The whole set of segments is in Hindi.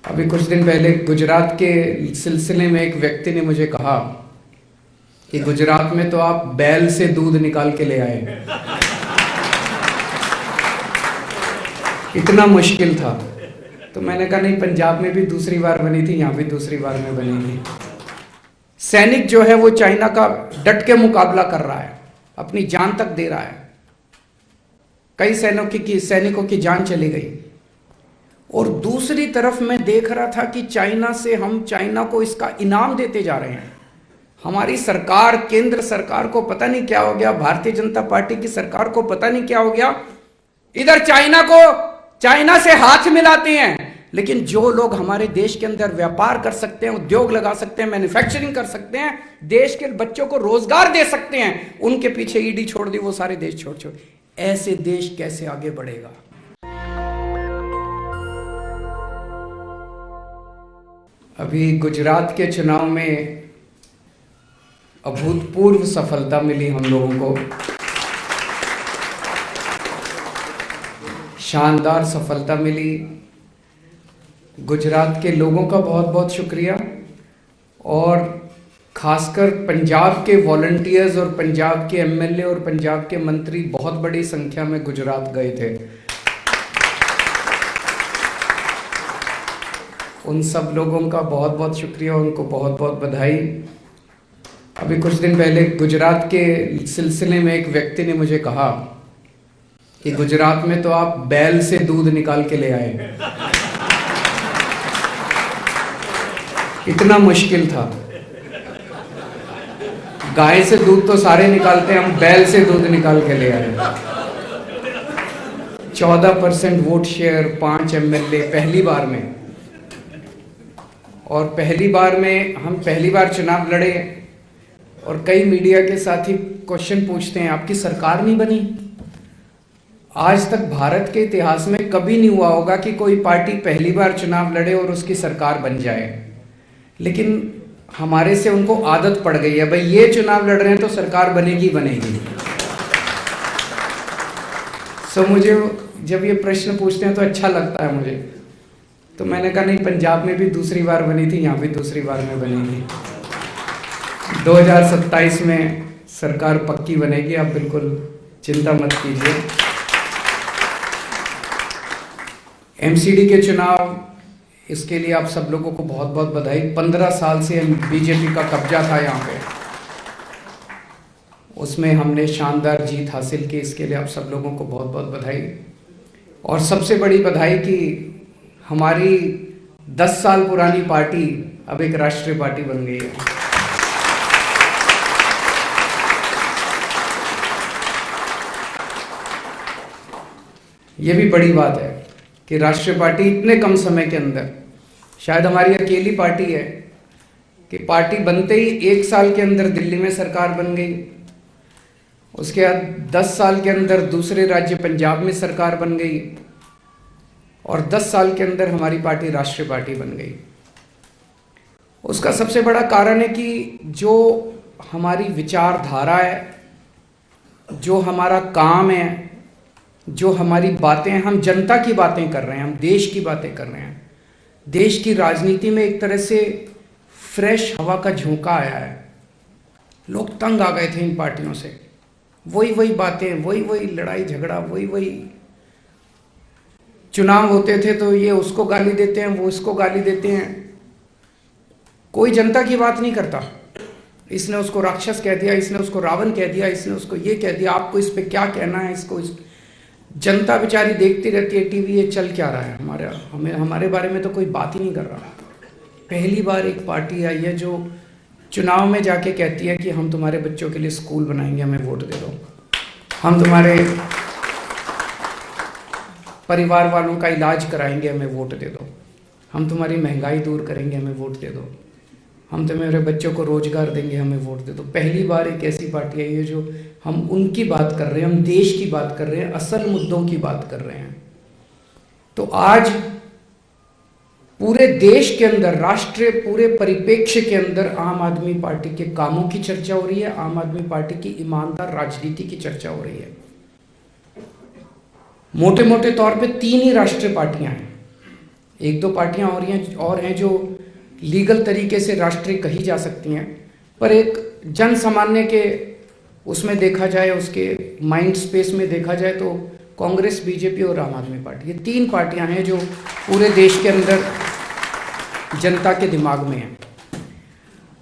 अभी कुछ दिन पहले गुजरात के सिलसिले में एक व्यक्ति ने मुझे कहा कि गुजरात में तो आप बैल से दूध निकाल के ले आए। इतना मुश्किल था। तो मैंने कहा नहीं, पंजाब में भी दूसरी बार बनी थी, यहां भी दूसरी बार में बनेगी। सैनिक जो है वो चाइना का डट के मुकाबला कर रहा है, अपनी जान तक दे रहा है। कई सैनिकों की जान चली गई। और दूसरी तरफ मैं देख रहा था कि हम चाइना को इसका इनाम देते जा रहे हैं। हमारी सरकार, केंद्र सरकार को पता नहीं क्या हो गया, भारतीय जनता पार्टी की सरकार को पता नहीं क्या हो गया, इधर चाइना से हाथ मिलाते हैं। लेकिन जो लोग हमारे देश के अंदर व्यापार कर सकते हैं, उद्योग लगा सकते हैं, मैन्युफैक्चरिंग कर सकते हैं, देश के बच्चों को रोजगार दे सकते हैं, उनके पीछे ईडी छोड़ दी, वो सारे देश छोड़। ऐसे देश कैसे आगे बढ़ेगा? अभी गुजरात के चुनाव में अभूतपूर्व सफलता मिली हम लोगों को, शानदार सफलता मिली। गुजरात के लोगों का बहुत बहुत शुक्रिया, और खासकर पंजाब के वॉलंटियर्स और पंजाब के एमएलए और पंजाब के मंत्री बहुत बड़ी संख्या में गुजरात गए थे। उन सब लोगों का बहुत बहुत शुक्रिया, उनको बहुत बहुत बधाई। अभी कुछ दिन पहले गुजरात के सिलसिले में एक व्यक्ति ने मुझे कहा कि गुजरात में तो आप बैल से दूध निकाल के ले आए। इतना मुश्किल था। गाय से दूध तो सारे निकालते हैं, हम बैल से दूध निकाल के ले आए। 14% वोट शेयर, 5 एमएलए पहली बार में। और हम पहली बार चुनाव लड़े, और कई मीडिया के साथी क्वेश्चन पूछते हैं, आपकी सरकार नहीं बनी? आज तक भारत के इतिहास में कभी नहीं हुआ होगा कि कोई पार्टी पहली बार चुनाव लड़े और उसकी सरकार बन जाए। लेकिन हमारे से उनको आदत पड़ गई है, भाई ये चुनाव लड़ रहे हैं तो सरकार बनेगी। मुझे जब ये प्रश्न पूछते हैं तो अच्छा लगता है मुझे। तो मैंने कहा नहीं, पंजाब में भी दूसरी बार बनी थी, यहां भी दूसरी बार में बनेगी। 2027 में सरकार पक्की बनेगी, आप बिल्कुल चिंता मत कीजिए। एमसीडी के चुनाव, इसके लिए आप सब लोगों को बहुत बहुत बधाई। 15 साल से बीजेपी का कब्जा था यहाँ पे, उसमें हमने शानदार जीत हासिल की, इसके लिए आप सब लोगों को बहुत बहुत बधाई। और सबसे बड़ी बधाई कि हमारी 10 साल पुरानी पार्टी अब एक राष्ट्रीय पार्टी बन गई है। ये भी बड़ी बात है कि राष्ट्रीय पार्टी इतने कम समय के अंदर, शायद हमारी अकेली पार्टी है कि पार्टी बनते ही 1 साल के अंदर दिल्ली में सरकार बन गई। उसके बाद 10 साल के अंदर दूसरे राज्य पंजाब में सरकार बन गई, और 10 साल के अंदर हमारी पार्टी राष्ट्रीय पार्टी बन गई। उसका सबसे बड़ा कारण है कि जो हमारी विचारधारा है, जो हमारा काम है, जो हमारी बातें हैं, हम जनता की बातें कर रहे हैं, हम देश की बातें कर रहे हैं। देश की राजनीति में एक तरह से फ्रेश हवा का झोंका आया है। लोग तंग आ गए थे इन पार्टियों से, वही बातें, वही लड़ाई झगड़ा, वही चुनाव होते थे तो ये उसको गाली देते हैं, वो इसको गाली देते हैं। कोई जनता की बात नहीं करता। इसने उसको राक्षस कह दिया, इसने उसको रावण कह दिया, इसने उसको ये कह दिया, आपको इस पे क्या कहना है, जनता बेचारी देखती रहती है टीवी, ये चल क्या रहा है, हमारे बारे में तो कोई बात ही नहीं कर रहा। पहली बार एक पार्टी आई है जो चुनाव में जाके कहती है कि हम तुम्हारे बच्चों के लिए स्कूल बनाएंगे, हमें वोट दे दो। हम तुम्हारे परिवार वालों का इलाज कराएंगे, हमें वोट दे दो। हम तुम्हारी महंगाई दूर करेंगे, हमें वोट दे दो। हम तुम्हारे बच्चों को रोजगार देंगे, हमें वोट दे दो। पहली बार एक ऐसी पार्टी आई है जो हम उनकी बात कर रहे हैं, हम देश की बात कर रहे हैं, असल मुद्दों की बात कर रहे हैं। तो आज पूरे देश के अंदर, राष्ट्रीय पूरे परिप्रेक्ष्य के अंदर आम आदमी पार्टी के कामों की चर्चा हो रही है, आम आदमी पार्टी की ईमानदार राजनीति की चर्चा हो रही है। मोटे मोटे तौर पे 3 ही राष्ट्रीय पार्टियां हैं। एक दो पार्टियां और हैं जो लीगल तरीके से राष्ट्रीय कही जा सकती हैं, पर एक जन सामान्य के उसमें देखा जाए, उसके माइंड स्पेस में देखा जाए तो कांग्रेस, बीजेपी और आम आदमी पार्टी, ये तीन पार्टियां हैं जो पूरे देश के अंदर जनता के दिमाग में हैं।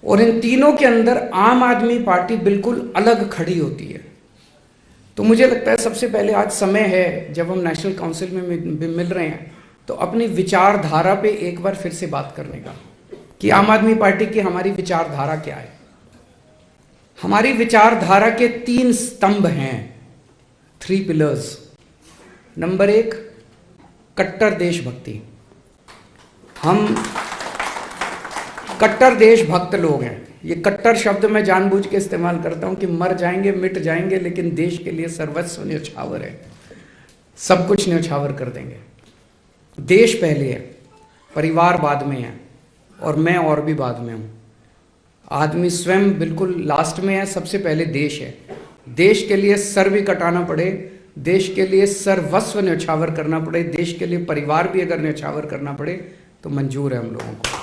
और इन तीनों के अंदर आम आदमी पार्टी बिल्कुल अलग खड़ी होती है। तो मुझे लगता है सबसे पहले आज समय है, जब हम नेशनल काउंसिल में मिल रहे हैं, तो अपनी विचारधारा पे एक बार फिर से बात करने का कि आम आदमी पार्टी की हमारी विचारधारा क्या है। हमारी विचारधारा के 3 स्तंभ हैं, 3 पिलर्स। नंबर 1, कट्टर देशभक्ति। हम कट्टर देशभक्त लोग हैं। ये कट्टर शब्द मैं जानबूझ के इस्तेमाल करता हूं कि मर जाएंगे, मिट जाएंगे, लेकिन देश के लिए सर्वस्व न्यौछावर है, सब कुछ न्यौछावर कर देंगे। देश पहले है, परिवार बाद में है, और मैं और भी बाद में हूं। आदमी स्वयं बिल्कुल लास्ट में है, सबसे पहले देश है। देश के लिए सर भी कटाना पड़े, देश के लिए सर्वस्व न्यौछावर करना पड़े, देश के लिए परिवार भी अगर न्यौछावर करना पड़े तो मंजूर है हम लोगों को।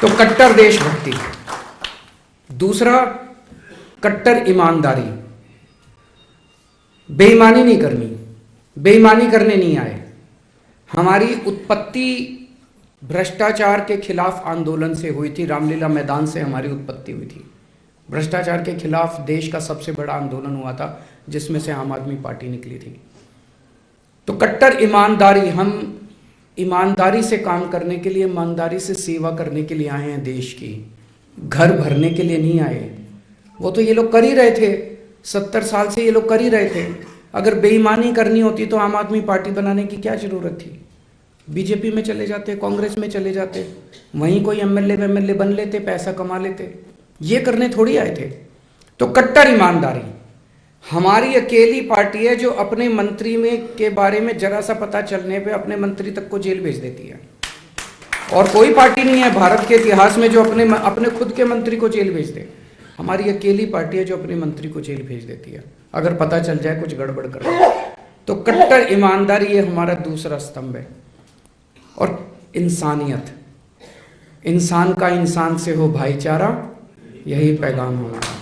तो कट्टर देशभक्ति। दूसरा, कट्टर ईमानदारी। बेईमानी नहीं करनी, बेईमानी करने नहीं आए। हमारी उत्पत्ति भ्रष्टाचार के खिलाफ आंदोलन से हुई थी, रामलीला मैदान से हमारी उत्पत्ति हुई थी। भ्रष्टाचार के खिलाफ देश का सबसे बड़ा आंदोलन हुआ था, जिसमें से आम आदमी पार्टी निकली थी। तो कट्टर ईमानदारी, हम ईमानदारी से काम करने के लिए, ईमानदारी से सेवा करने के लिए आए हैं देश की, घर भरने के लिए नहीं आए। वो तो ये लोग कर ही रहे थे, 70 साल से ये लोग कर ही रहे थे। अगर बेईमानी करनी होती तो आम आदमी पार्टी बनाने की क्या जरूरत थी? बीजेपी में चले जाते, कांग्रेस में चले जाते, वहीं कोई एमएलए बन लेते, पैसा कमा लेते। ये करने थोड़ी आए थे। तो कट्टर ईमानदारी। हमारी अकेली पार्टी है जो अपने मंत्री में के बारे में जरा सा पता चलने पे अपने मंत्री तक को जेल भेज देती है, और कोई पार्टी नहीं है भारत के इतिहास में जो अपने खुद के मंत्री को जेल भेज दे। हमारी अकेली पार्टी है जो अपने मंत्री को जेल भेज देती है अगर पता चल जाए कुछ गड़बड़ कर रहा है। तो कट्टर ईमानदारी, ये हमारा दूसरा स्तंभ है। और इंसानियत, इंसान का इंसान से हो भाईचारा, यही पैगाम हमारा।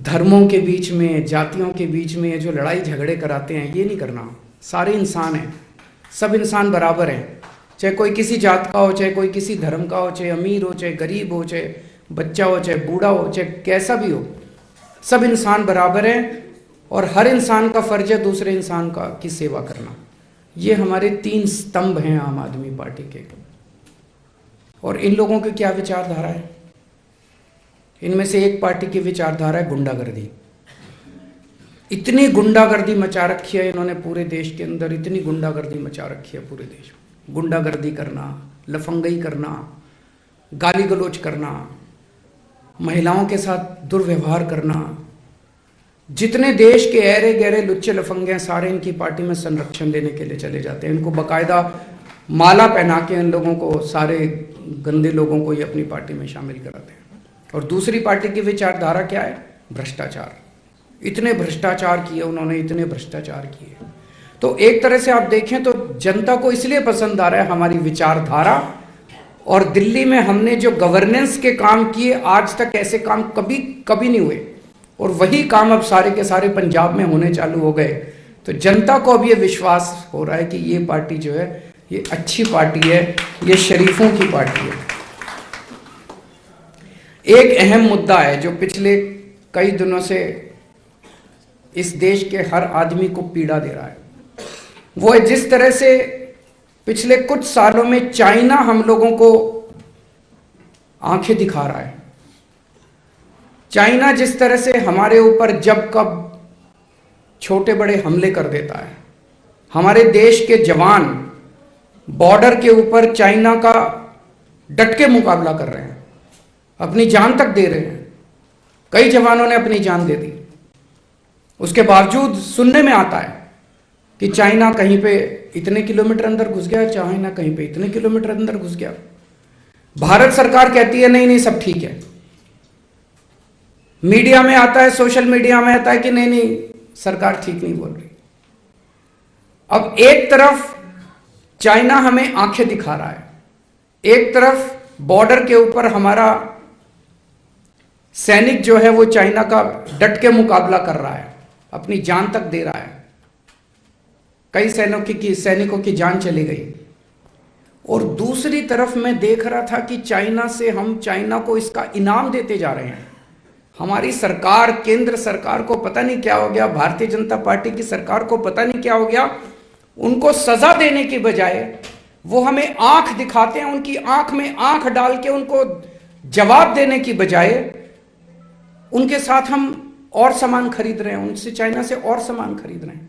धर्मों के बीच में, जातियों के बीच में ये जो लड़ाई झगड़े कराते हैं, ये नहीं करना। सारे इंसान हैं, सब इंसान बराबर हैं, चाहे कोई किसी जात का हो, चाहे कोई किसी धर्म का हो, चाहे अमीर हो, चाहे गरीब हो, चाहे बच्चा हो, चाहे बूढ़ा हो, चाहे कैसा भी हो, सब इंसान बराबर हैं। और हर इंसान का फर्ज है दूसरे इंसान की सेवा करना। ये हमारे 3 स्तंभ हैं आम आदमी पार्टी के। और इन लोगों की क्या विचारधारा है? इनमें से एक पार्टी की विचारधारा है गुंडागर्दी। इतनी गुंडागर्दी मचा रखी है इन्होंने पूरे देश के अंदर, इतनी गुंडागर्दी मचा रखी है पूरे देश में। गुंडागर्दी करना, लफंगई करना, गाली गलौज करना, महिलाओं के साथ दुर्व्यवहार करना। जितने देश के ऐरे गहरे लुच्चे लफंगे हैं, सारे इनकी पार्टी में संरक्षण देने के लिए चले जाते हैं। इनको बाकायदा माला पहना के इन लोगों को, सारे गंदे लोगों को ये अपनी पार्टी में शामिल कराते हैं। और दूसरी पार्टी की विचारधारा क्या है? भ्रष्टाचार। इतने भ्रष्टाचार किए उन्होंने, इतने भ्रष्टाचार किए। तो एक तरह से आप देखें तो जनता को इसलिए पसंद आ रहा है हमारी विचारधारा। और दिल्ली में हमने जो गवर्नेंस के काम किए, आज तक ऐसे काम कभी नहीं हुए, और वही काम अब सारे के सारे पंजाब में होने चालू हो गए। तो जनता को अब ये विश्वास हो रहा है कि ये पार्टी जो है ये अच्छी पार्टी है, ये शरीफों की पार्टी है। एक अहम मुद्दा है जो पिछले कई दिनों से इस देश के हर आदमी को पीड़ा दे रहा है, वो है जिस तरह से पिछले कुछ सालों में चाइना हम लोगों को आंखें दिखा रहा है। चाइना जिस तरह से हमारे ऊपर जब कब छोटे बड़े हमले कर देता है। हमारे देश के जवान बॉर्डर के ऊपर चाइना का डट के मुकाबला कर रहे हैं, अपनी जान तक दे रहे हैं। कई जवानों ने अपनी जान दे दी। उसके बावजूद सुनने में आता है कि चाइना कहीं पे इतने किलोमीटर अंदर घुस गया, चाइना कहीं पे इतने किलोमीटर अंदर घुस गया। भारत सरकार कहती है नहीं नहीं सब ठीक है। मीडिया में आता है, सोशल मीडिया में आता है कि नहीं नहीं सरकार ठीक नहीं बोल रही। अब एक तरफ चाइना हमें आंखें दिखा रहा है, एक तरफ बॉर्डर के ऊपर हमारा सैनिक जो है वो चाइना का डट के मुकाबला कर रहा है, अपनी जान तक दे रहा है। कई सैनिकों की जान चली गई। और दूसरी तरफ मैं देख रहा था कि हम चाइना को इसका इनाम देते जा रहे हैं। हमारी सरकार, केंद्र सरकार को पता नहीं क्या हो गया, भारतीय जनता पार्टी की सरकार को पता नहीं क्या हो गया, उनको सजा देने की बजाय वो हमें आंख दिखाते हैं, उनकी आंख में आंख डाल के उनको जवाब देने की बजाय उनके साथ हम और सामान खरीद रहे हैं, उनसे, चाइना से और सामान खरीद रहे हैं।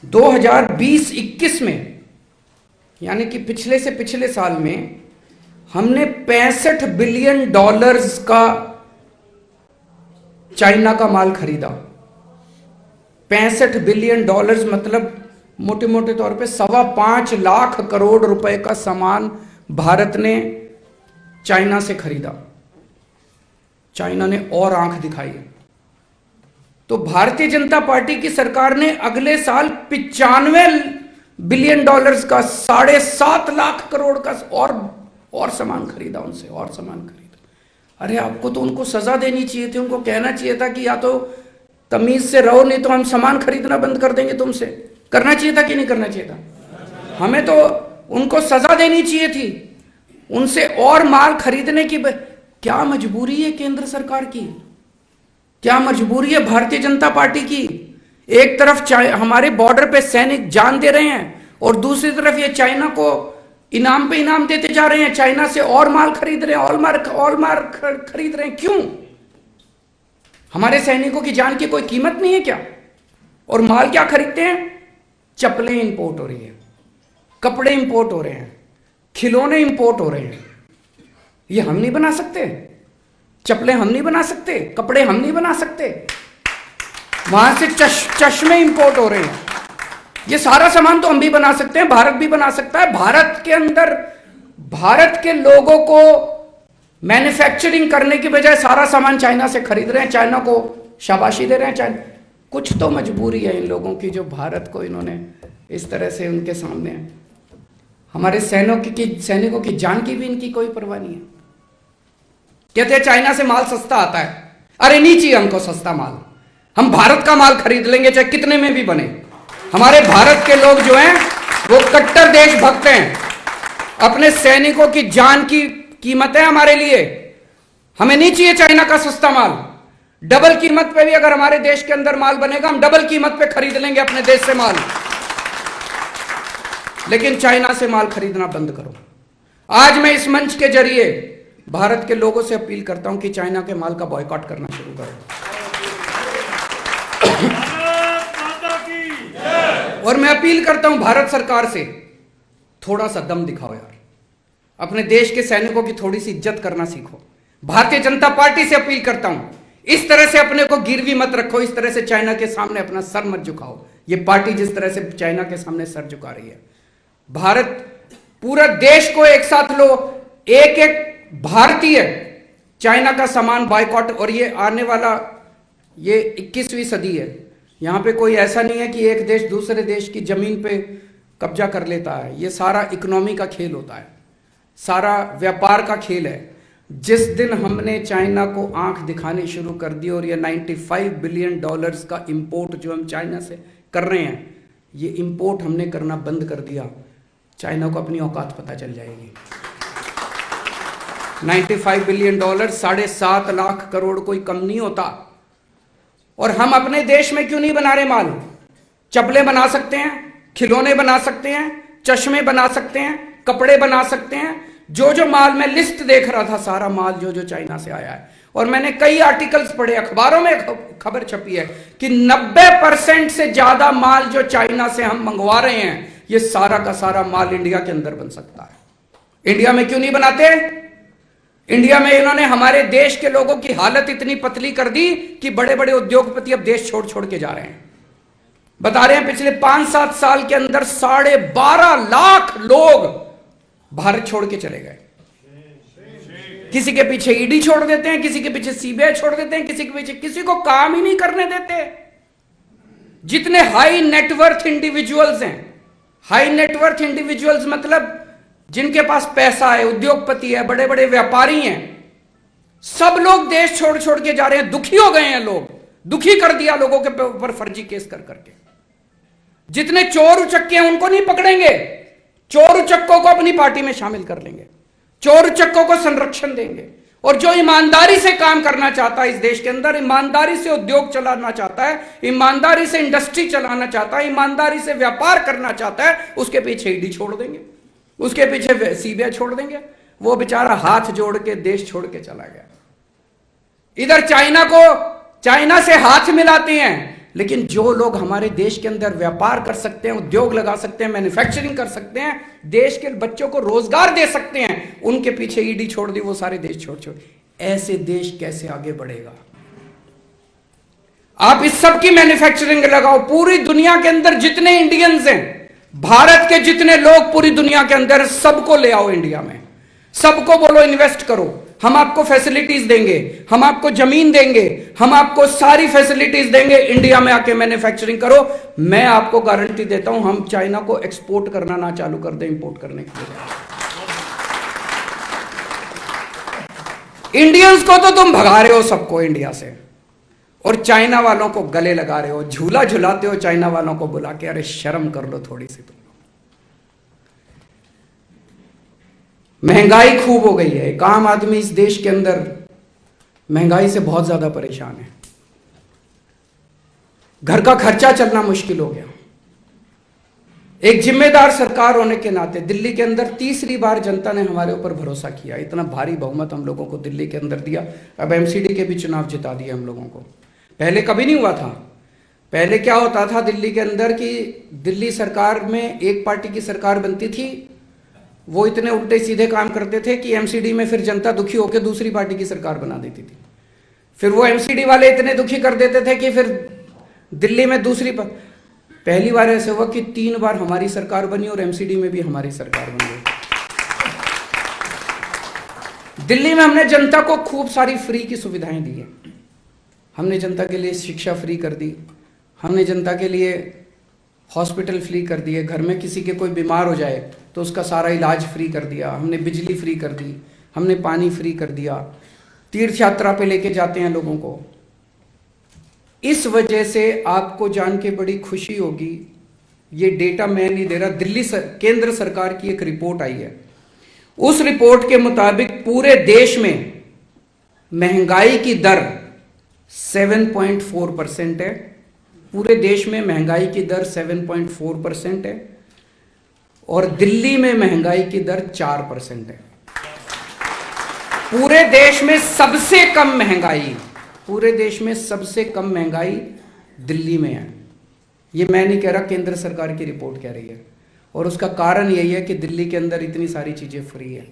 2020-21 में, यानी कि पिछले से पिछले साल में, हमने $65 बिलियन का चाइना का माल खरीदा। $65 बिलियन मतलब मोटे मोटे तौर पे 5.25 लाख करोड़ रुपए का सामान भारत ने चाइना से खरीदा। चाइना ने और आंख दिखाई है। तो भारतीय जनता पार्टी की सरकार ने अगले साल $95 बिलियन का 7.5 लाख करोड़ का और सामान खरीदा, उनसे और सामान खरीदा। अरे आपको तो उनको सजा देनी चाहिए थी, उनको कहना चाहिए था कि या तो तमीज से रहो, नहीं तो हम सामान खरीदना बंद कर देंगे तुमसे। करना चाहिए था कि नहीं करना चाहिए था? हमें तो उनको सजा देनी चाहिए थी, उनसे और माल खरीदने की। क्या मजबूरी है केंद्र सरकार की, क्या मजबूरी है भारतीय जनता पार्टी की? एक तरफ हमारे बॉर्डर पे सैनिक जान दे रहे हैं और दूसरी तरफ ये चाइना को इनाम पे इनाम देते जा रहे हैं, चाइना से और माल खरीद रहे हैं, और माल खरीद रहे हैं। क्यों? हमारे सैनिकों की जान की कोई कीमत नहीं है क्या? और माल क्या खरीदते हैं? चप्पलें इंपोर्ट हो रही है, कपड़े इंपोर्ट हो रहे हैं, खिलौने इंपोर्ट हो रहे हैं। ये हम नहीं बना सकते? चप्पलें हम नहीं बना सकते? कपड़े हम नहीं बना सकते? वहां से चश्मे इंपोर्ट हो रहे हैं। ये सारा सामान तो हम भी बना सकते हैं, भारत भी बना सकता है। भारत के अंदर भारत के लोगों को मैन्युफैक्चरिंग करने की बजाय सारा सामान चाइना से खरीद रहे हैं, चाइना को शाबाशी दे रहे हैं। चाइना, कुछ तो मजबूरी है इन लोगों की, जो भारत को इन्होंने इस तरह से उनके सामने, हमारे सैनिकों की जान की भी इनकी कोई परवाह नहीं है। कहते हैं चाइना से माल सस्ता आता है। अरे नहीं चाहिए हमको सस्ता माल, हम भारत का माल खरीद लेंगे, चाहे कितने में भी बने। हमारे भारत के लोग जो हैं वो कट्टर देशभक्त हैं, अपने सैनिकों की जान की कीमत है हमारे लिए। हमें नहीं चाहिए चाइना का सस्ता माल। डबल कीमत पे भी अगर हमारे देश के अंदर माल बनेगा, हम डबल कीमत पे खरीद लेंगे अपने देश से माल। लेकिन चाइना से माल खरीदना बंद करो। आज मैं इस मंच के जरिए भारत के लोगों से अपील करता हूं कि चाइना के माल का बॉयकॉट करना शुरू करो। और मैं अपील करता हूं भारत सरकार से, थोड़ा सा दम दिखाओ यार, अपने देश के सैनिकों की थोड़ी सी इज्जत करना सीखो। भारतीय जनता पार्टी से अपील करता हूं, इस तरह से अपने को गिरवी मत रखो, इस तरह से चाइना के सामने अपना सर मत झुकाओ। ये पार्टी जिस तरह से चाइना के सामने सर झुका रही है, भारत पूरा देश को एक साथ लो, एक एक भारतीय चाइना का सामान बायकॉट। और ये आने वाला, ये 21वीं सदी है, यहां पे कोई ऐसा नहीं है कि एक देश दूसरे देश की जमीन पे कब्जा कर लेता है। ये सारा इकोनॉमी का खेल होता है, सारा व्यापार का खेल है। जिस दिन हमने चाइना को आंख दिखानी शुरू कर दी और ये $95 बिलियन का इंपोर्ट जो हम चाइना से कर रहे हैं, ये इंपोर्ट हमने करना बंद कर दिया, चाइना को अपनी औकात पता चल जाएगी। $95 बिलियन, 7.5 लाख करोड़ कोई कम नहीं होता। और हम अपने देश में क्यों नहीं बना रहे माल? चप्पलें बना सकते हैं, खिलौने बना सकते हैं, चश्मे बना सकते हैं, कपड़े बना सकते हैं। जो माल मैं लिस्ट देख रहा था, सारा माल जो चाइना से आया है। और मैंने कई आर्टिकल्स पढ़े, अखबारों में खबर छपी है कि 90% से ज्यादा माल जो चाइना से हम मंगवा रहे हैं, ये सारा का सारा माल इंडिया के अंदर बन सकता है। इंडिया में क्यों नहीं बनाते? इंडिया में इन्होंने हमारे देश के लोगों की हालत इतनी पतली कर दी कि बड़े बड़े उद्योगपति अब देश छोड़ छोड़ के जा रहे हैं। बता रहे हैं पिछले 5-7 साल के अंदर 12.5 लाख लोग भारत छोड़ के चले गए। किसी के पीछे ईडी छोड़ देते हैं, किसी के पीछे सीबीआई छोड़ देते हैं, किसी के पीछे किसी को काम ही नहीं करने देते। जितने हाई नेटवर्थ इंडिविजुअल्स हैं, हाई नेटवर्थ इंडिविजुअल्स मतलब जिनके पास पैसा है, उद्योगपति है, बड़े बड़े व्यापारी हैं, सब लोग देश छोड़ छोड़ के जा रहे हैं। दुखी हो गए हैं लोग, दुखी कर दिया लोगों के ऊपर फर्जी केस कर करके। जितने चोर उचक्के हैं उनको नहीं पकड़ेंगे, चोर उचक्कों को अपनी पार्टी में शामिल कर लेंगे, चोर उचक्कों को संरक्षण देंगे। और जो ईमानदारी से काम करना चाहता है इस देश के अंदर, ईमानदारी से उद्योग चलाना चाहता है, ईमानदारी से इंडस्ट्री चलाना चाहता है, ईमानदारी से व्यापार करना चाहता है, उसके पीछे ईडी छोड़ देंगे, उसके पीछे सीबीआई छोड़ देंगे। वो बेचारा हाथ जोड़ के देश छोड़ के चला गया। इधर चाइना से हाथ मिलाते हैं, लेकिन जो लोग हमारे देश के अंदर व्यापार कर सकते हैं, उद्योग लगा सकते हैं, मैन्युफैक्चरिंग कर सकते हैं, देश के बच्चों को रोजगार दे सकते हैं, उनके पीछे ईडी छोड़ दी, वो सारे देश छोड़ छोड़। ऐसे देश कैसे आगे बढ़ेगा? आप इस सब की मैन्युफैक्चरिंग लगाओ। पूरी दुनिया के अंदर जितने इंडियंस हैं, भारत के जितने लोग पूरी दुनिया के अंदर, सबको ले आओ इंडिया में, सबको बोलो इन्वेस्ट करो, हम आपको फैसिलिटीज देंगे, हम आपको जमीन देंगे, हम आपको सारी फैसिलिटीज देंगे, इंडिया में आके मैन्युफैक्चरिंग करो। मैं आपको गारंटी देता हूं, हम चाइना को एक्सपोर्ट करना ना चालू कर दें, इंपोर्ट करने के लिए। इंडियंस को तो तुम भगा रहे हो सबको इंडिया से, और चाइना वालों को गले लगा रहे हो, झूला झुलाते हो चाइना वालों को बुला के। अरे शर्म कर लो थोड़ी सी। तुम महंगाई खूब हो गई है, एक आम आदमी इस देश के अंदर महंगाई से बहुत ज्यादा परेशान है, घर का खर्चा चलना मुश्किल हो गया। एक जिम्मेदार सरकार होने के नाते दिल्ली के अंदर तीसरी बार जनता ने हमारे ऊपर भरोसा किया, इतना भारी बहुमत हम लोगों को दिल्ली के अंदर दिया। अब एमसीडी के भी चुनाव जिता दिए हम लोगों को, पहले कभी नहीं हुआ था। पहले क्या होता था दिल्ली के अंदर कि दिल्ली सरकार में एक पार्टी की सरकार बनती थी, वो इतने उल्टे सीधे काम करते थे कि एमसीडी में फिर जनता दुखी होकर दूसरी पार्टी की सरकार बना देती थी। फिर वो एमसीडी वाले इतने दुखी कर देते थे कि फिर दिल्ली में पहली बार ऐसे हुआ कि 3 बार हमारी सरकार बनी और एमसीडी में भी हमारी सरकार बन गई। दिल्ली में हमने जनता को खूब सारी फ्री की सुविधाएं दी है। हमने जनता के लिए शिक्षा फ्री कर दी, हमने जनता के लिए हॉस्पिटल फ्री कर दिए, घर में किसी के कोई बीमार हो जाए तो उसका सारा इलाज फ्री कर दिया, हमने बिजली फ्री कर दी, हमने पानी फ्री कर दिया, तीर्थ यात्रा पे लेके जाते हैं लोगों को। इस वजह से आपको जान के बड़ी खुशी होगी, ये डेटा मैं नहीं दे रहा, केंद्र सरकार की एक रिपोर्ट आई है। उस रिपोर्ट के मुताबिक पूरे देश में महंगाई की दर 7.4% है। पूरे देश में महंगाई की दर 7.4% है और दिल्ली में महंगाई की दर 4% है। पूरे देश में सबसे कम महंगाई, पूरे देश में सबसे कम महंगाई दिल्ली में है। ये मैं नहीं कह रहा, केंद्र सरकार की रिपोर्ट कह रही है। और उसका कारण यही है कि दिल्ली के अंदर इतनी सारी चीजें फ्री है।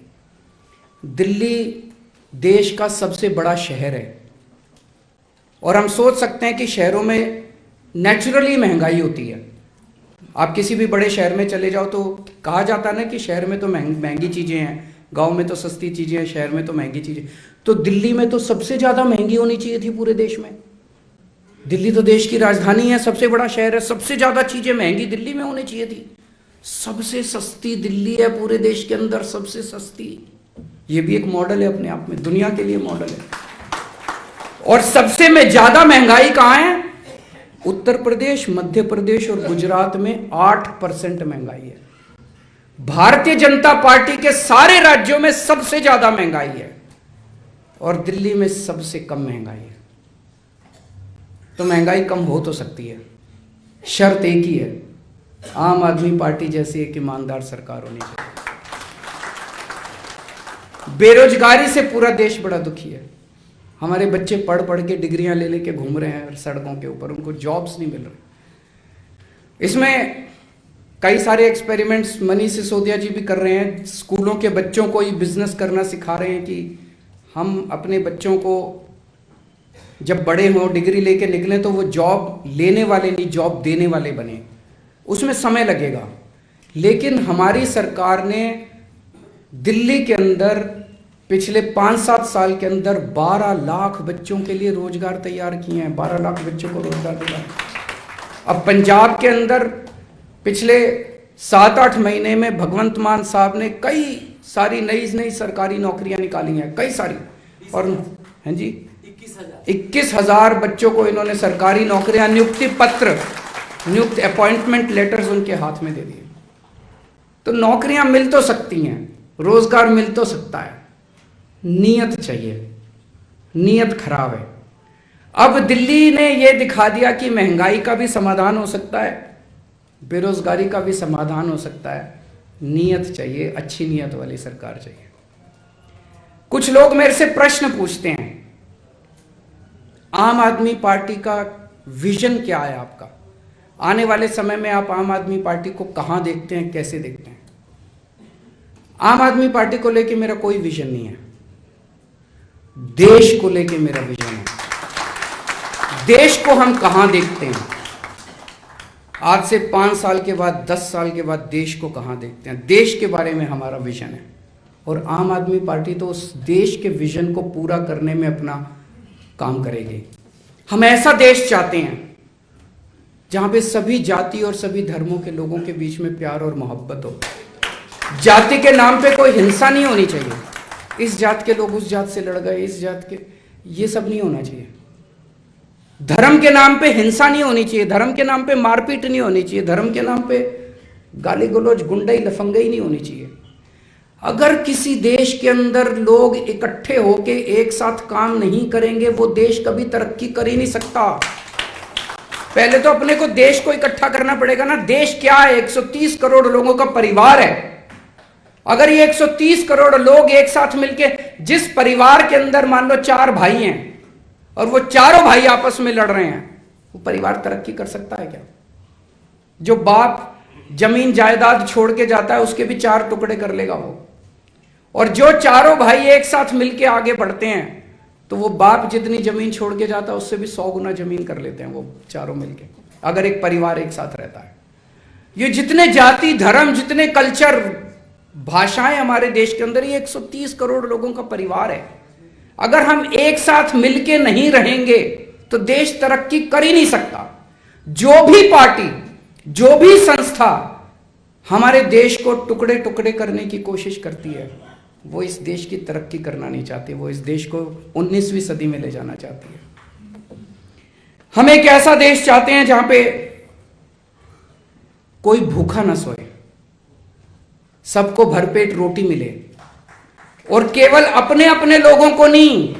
दिल्ली देश का सबसे बड़ा शहर है और हम सोच सकते हैं कि शहरों में नेचुरली महंगाई होती है। आप किसी भी बड़े शहर में चले जाओ तो कहा जाता है ना कि शहर में तो महंगी चीजें हैं, गांव में तो सस्ती चीजें हैं, शहर में तो महंगी चीजें। तो दिल्ली में तो सबसे ज्यादा महंगी होनी चाहिए थी पूरे देश में। दिल्ली तो देश की राजधानी है, सबसे बड़ा शहर है, सबसे ज्यादा चीजें महंगी दिल्ली में होनी चाहिए थी। सबसे सस्ती दिल्ली है पूरे देश के अंदर, सबसे सस्ती। ये भी एक मॉडल है अपने आप में, दुनिया के लिए मॉडल है। और सबसे में ज्यादा महंगाई कहां है? उत्तर प्रदेश, मध्य प्रदेश और गुजरात में 8% महंगाई है। भारतीय जनता पार्टी के सारे राज्यों में सबसे ज्यादा महंगाई है और दिल्ली में सबसे कम महंगाई है। तो महंगाई कम हो तो सकती है, शर्त एक ही है, आम आदमी पार्टी जैसी एक ईमानदार सरकार होनी चाहिए। बेरोजगारी से पूरा देश बड़ा दुखी है। हमारे बच्चे पढ़ पढ़ के डिग्रियां ले लेके घूम रहे हैं सड़कों के ऊपर, उनको जॉब्स नहीं मिल रहे। इसमें कई सारे एक्सपेरिमेंट्स मनीष सिसोदिया जी भी कर रहे हैं। स्कूलों के बच्चों को ही बिजनेस करना सिखा रहे हैं कि हम अपने बच्चों को जब बड़े हों, डिग्री लेके निकले तो वो जॉब लेने वाले नहीं, जॉब देने वाले बने। उसमें समय लगेगा, लेकिन हमारी सरकार ने दिल्ली के अंदर पिछले 5-7 साल के अंदर 12 लाख बच्चों के लिए रोजगार तैयार किए हैं। 12 लाख बच्चों को रोजगार दिया। अब पंजाब के अंदर पिछले 7-8 महीने में भगवंत मान साहब ने कई सारी नई सरकारी नौकरियां निकाली हैं, कई सारी, और हैं जी 21,000 बच्चों को इन्होंने सरकारी नौकरियां, नियुक्ति पत्र, नियुक्त अपॉइंटमेंट लेटर्स उनके हाथ में दे दिए। तो नौकरियां मिल तो सकती हैं, रोजगार मिल तो सकता है, नीयत चाहिए, नीयत खराब है। अब दिल्ली ने यह दिखा दिया कि महंगाई का भी समाधान हो सकता है, बेरोजगारी का भी समाधान हो सकता है। नीयत चाहिए, अच्छी नीयत वाली सरकार चाहिए। कुछ लोग मेरे से प्रश्न पूछते हैं, आम आदमी पार्टी का विजन क्या है आपका? आने वाले समय में आप आम आदमी पार्टी को कहां देखते हैं, कैसे देखते हैं? आम आदमी पार्टी को लेके मेरा कोई विजन नहीं है, देश को लेके मेरा विजन है। देश को हम कहां देखते हैं? आज से 5 साल के बाद, 10 साल के बाद देश को कहां देखते हैं? देश के बारे में हमारा विजन है। और आम आदमी पार्टी तो उस देश के विजन को पूरा करने में अपना काम करेगी। हम ऐसा देश चाहते हैं जहां पे सभी जाति और सभी धर्मों के लोगों के बीच में प्यार और मोहब्बत हो। जाति के नाम पे कोई हिंसा नहीं होनी चाहिए। इस जात के लोग उस जात से लड़ गए, इस जात के, ये सब नहीं होना चाहिए। धर्म के नाम पे हिंसा नहीं होनी चाहिए, धर्म के नाम पे मारपीट नहीं होनी चाहिए, धर्म के नाम पे गाली गलौज, गुंडई, लफंगई नहीं होनी चाहिए। अगर किसी देश के अंदर लोग इकट्ठे होके एक साथ काम नहीं करेंगे, वो देश कभी तरक्की कर ही नहीं सकता। पहले तो अपने को, देश को इकट्ठा करना पड़ेगा ना। देश क्या है? 130 करोड़ लोगों का परिवार है। अगर ये 130 करोड़ लोग एक साथ मिलके, जिस परिवार के अंदर मान लो 4 भाई हैं और वो चारों भाई आपस में लड़ रहे हैं, वो परिवार तरक्की कर सकता है क्या? जो बाप जमीन जायदाद छोड़ के जाता है उसके भी 4 टुकड़े कर लेगा वो। और जो चारों भाई एक साथ मिलके आगे बढ़ते हैं तो वो बाप जितनी जमीन छोड़ के जाता है उससे भी 100 गुना जमीन कर लेते हैं वो चारों मिलके, अगर एक परिवार एक साथ रहता है। ये जितने जाति, धर्म, जितने कल्चर, भाषाएं हमारे देश के अंदर, ये 130 करोड़ लोगों का परिवार है। अगर हम एक साथ मिलके नहीं रहेंगे तो देश तरक्की कर ही नहीं सकता। जो भी पार्टी, जो भी संस्था हमारे देश को टुकड़े टुकड़े करने की कोशिश करती है, वो इस देश की तरक्की करना नहीं चाहती, वो इस देश को 19वीं सदी में ले जाना चाहती है। हम एक ऐसा देश चाहते हैं जहां पे कोई भूखा ना सोए, सबको भरपेट रोटी मिले, और केवल अपने अपने लोगों को नहीं,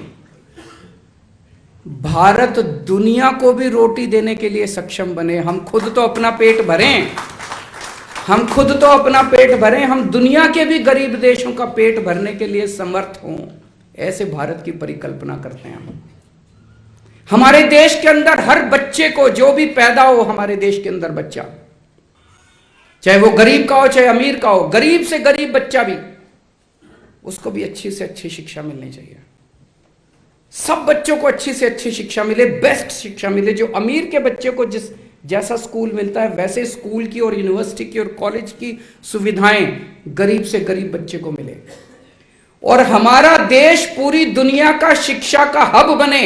भारत दुनिया को भी रोटी देने के लिए सक्षम बने। हम खुद तो अपना पेट भरें, हम खुद तो अपना पेट भरें, हम दुनिया के भी गरीब देशों का पेट भरने के लिए समर्थ हों। ऐसे भारत की परिकल्पना करते हैं हम। हमारे देश के अंदर हर बच्चे को, जो भी पैदा हो हमारे देश के अंदर बच्चा, चाहे वो गरीब का हो चाहे अमीर का हो, गरीब से गरीब बच्चा भी, उसको भी अच्छी से अच्छी शिक्षा मिलनी चाहिए। सब बच्चों को अच्छी से अच्छी शिक्षा मिले, बेस्ट शिक्षा मिले। जो अमीर के बच्चे को जिस जैसा स्कूल मिलता है वैसे स्कूल की और यूनिवर्सिटी की और कॉलेज की सुविधाएं गरीब से गरीब बच्चे को मिले। और हमारा देश पूरी दुनिया का शिक्षा का हब बने।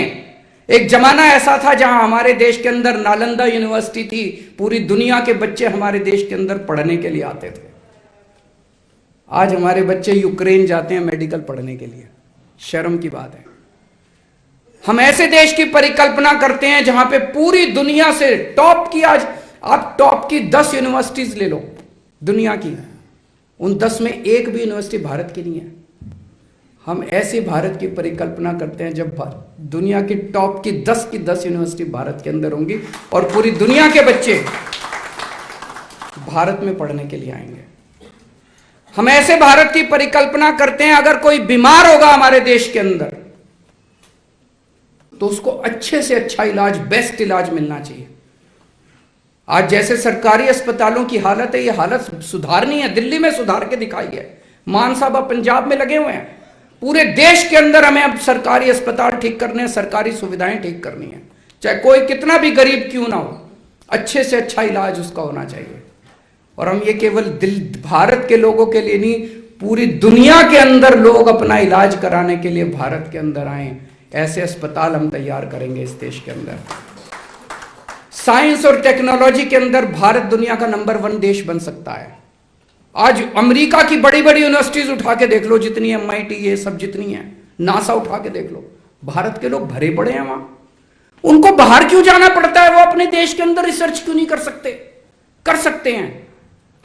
एक जमाना ऐसा था जहां हमारे देश के अंदर नालंदा यूनिवर्सिटी थी, पूरी दुनिया के बच्चे हमारे देश के अंदर पढ़ने के लिए आते थे। आज हमारे बच्चे यूक्रेन जाते हैं मेडिकल पढ़ने के लिए, शर्म की बात है। हम ऐसे देश की परिकल्पना करते हैं जहां पे पूरी दुनिया से टॉप की, आज आप टॉप की 10 यूनिवर्सिटीज ले लो दुनिया की, उन 10 में एक भी यूनिवर्सिटी भारत की नहीं है। हम ऐसे भारत की परिकल्पना करते हैं जब दुनिया की टॉप की 10 यूनिवर्सिटी भारत के अंदर होंगी और पूरी दुनिया के बच्चे भारत में पढ़ने के लिए आएंगे। हम ऐसे भारत की परिकल्पना करते हैं, अगर कोई बीमार होगा हमारे देश के अंदर तो उसको अच्छे से अच्छा इलाज, बेस्ट इलाज मिलना चाहिए। आज जैसे सरकारी अस्पतालों की हालत है, ये हालत सुधारनी है, दिल्ली में सुधार के दिखाई है। मान साहब अब पंजाब में लगे हुए हैं। पूरे देश के अंदर हमें अब सरकारी अस्पताल ठीक करने हैं, सरकारी सुविधाएं ठीक करनी है, चाहे कोई कितना भी गरीब क्यों ना हो, अच्छे से अच्छा इलाज उसका होना चाहिए। और हम ये केवल भारत के लोगों के लिए नहीं, पूरी दुनिया के अंदर लोग अपना इलाज कराने के लिए भारत के अंदर आए, ऐसे अस्पताल हम तैयार करेंगे इस देश के अंदर। साइंस और टेक्नोलॉजी के अंदर भारत दुनिया का नंबर 1 देश बन सकता है। आज अमेरिका की बड़ी बड़ी यूनिवर्सिटीज उठा के देख लो, जितनी MIT ये सब जितनी है, नासा उठा के देख लो, भारत के लोग भरे पड़े हैं वहां। उनको बाहर क्यों जाना पड़ता है? वो अपने देश के अंदर रिसर्च क्यों नहीं कर सकते? कर सकते हैं।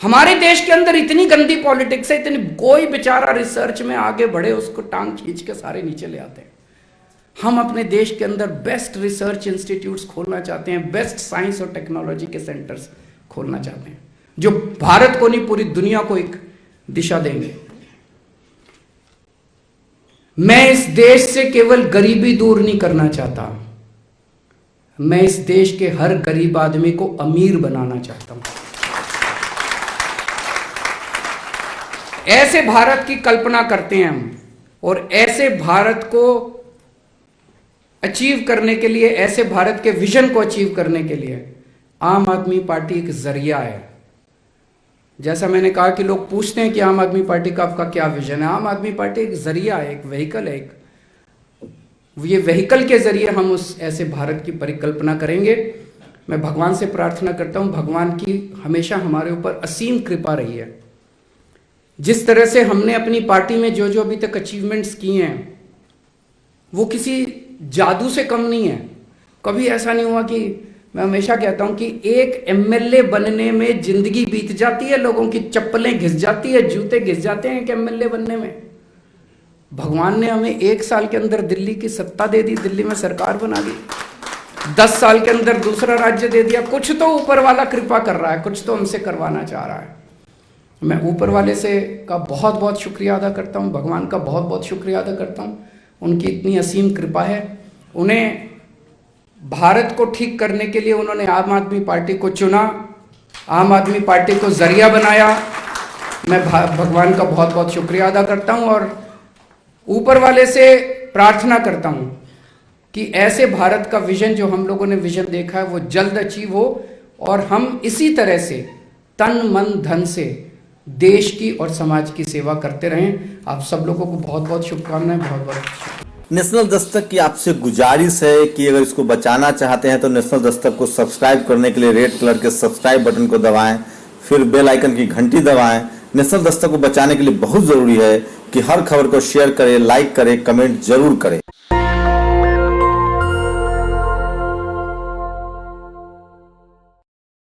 हमारे देश के अंदर इतनी गंदी पॉलिटिक्स है, इतनी, कोई बेचारा रिसर्च में आगे बढ़े उसको टांग खींच के सारे नीचे ले आते हैं। हम अपने देश के अंदर बेस्ट रिसर्च इंस्टीट्यूट्स खोलना चाहते हैं, बेस्ट साइंस और टेक्नोलॉजी के सेंटर्स खोलना चाहते हैं, जो भारत को नहीं पूरी दुनिया को एक दिशा देंगे। मैं इस देश से केवल गरीबी दूर नहीं करना चाहता, मैं इस देश के हर गरीब आदमी को अमीर बनाना चाहता हूं। ऐसे भारत की कल्पना करते हैं हम, और ऐसे भारत को अचीव करने के लिए, ऐसे भारत के विजन को अचीव करने के लिए आम आदमी पार्टी एक जरिया है। जैसा मैंने कहा कि लोग पूछते हैं कि आम आदमी पार्टी का आपका क्या विजन है। आम आदमी पार्टी एक जरिया है, एक व्हीकल है, ये व्हीकल के जरिए हम उस ऐसे भारत की परिकल्पना करेंगे। मैं भगवान से प्रार्थना करता हूं, भगवान की हमेशा हमारे ऊपर असीम कृपा रही है। जिस तरह से हमने अपनी पार्टी में जो जो अभी तक अचीवमेंट्स किए हैं, वो किसी जादू से कम नहीं है। कभी ऐसा नहीं हुआ कि, मैं हमेशा कहता हूं कि एक MLA बनने में जिंदगी बीत जाती है, लोगों की चप्पलें घिस जाती है, जूते घिस जाते हैं एक MLA बनने में। भगवान ने हमें 1 साल के अंदर दिल्ली की सत्ता दे दी, दिल्ली में सरकार बना दी, 10 साल के अंदर दूसरा राज्य दे दिया। कुछ तो ऊपर वाला कृपा कर रहा है, कुछ तो हमसे करवाना चाह रहा है। मैं ऊपर वाले से का बहुत बहुत शुक्रिया अदा करता हूँ, भगवान का बहुत बहुत शुक्रिया अदा करता हूँ। उनकी इतनी असीम कृपा है। उन्हें भारत को ठीक करने के लिए उन्होंने आम आदमी पार्टी को चुना, आम आदमी पार्टी को जरिया बनाया। मैं भगवान का बहुत बहुत शुक्रिया अदा करता हूँ और ऊपर वाले से प्रार्थना करता हूँ कि ऐसे भारत का विजन, जो हम लोगों ने विजन देखा है, वो जल्द अचीव हो और हम इसी तरह से तन मन धन से देश की और समाज की सेवा करते रहें। आप सब लोगों को बहुत बहुत शुभकामनाएं, बहुत बहुत। नेशनल दस्तक की आपसे गुजारिश है कि अगर इसको बचाना चाहते हैं तो नेशनल दस्तक को सब्सक्राइब करने के लिए रेड कलर के सब्सक्राइब बटन को दबाएं, फिर बेल आइकन की घंटी दबाएं। नेशनल दस्तक को बचाने के लिए बहुत जरूरी है कि हर खबर को शेयर करें, लाइक करें, कमेंट जरूर करें।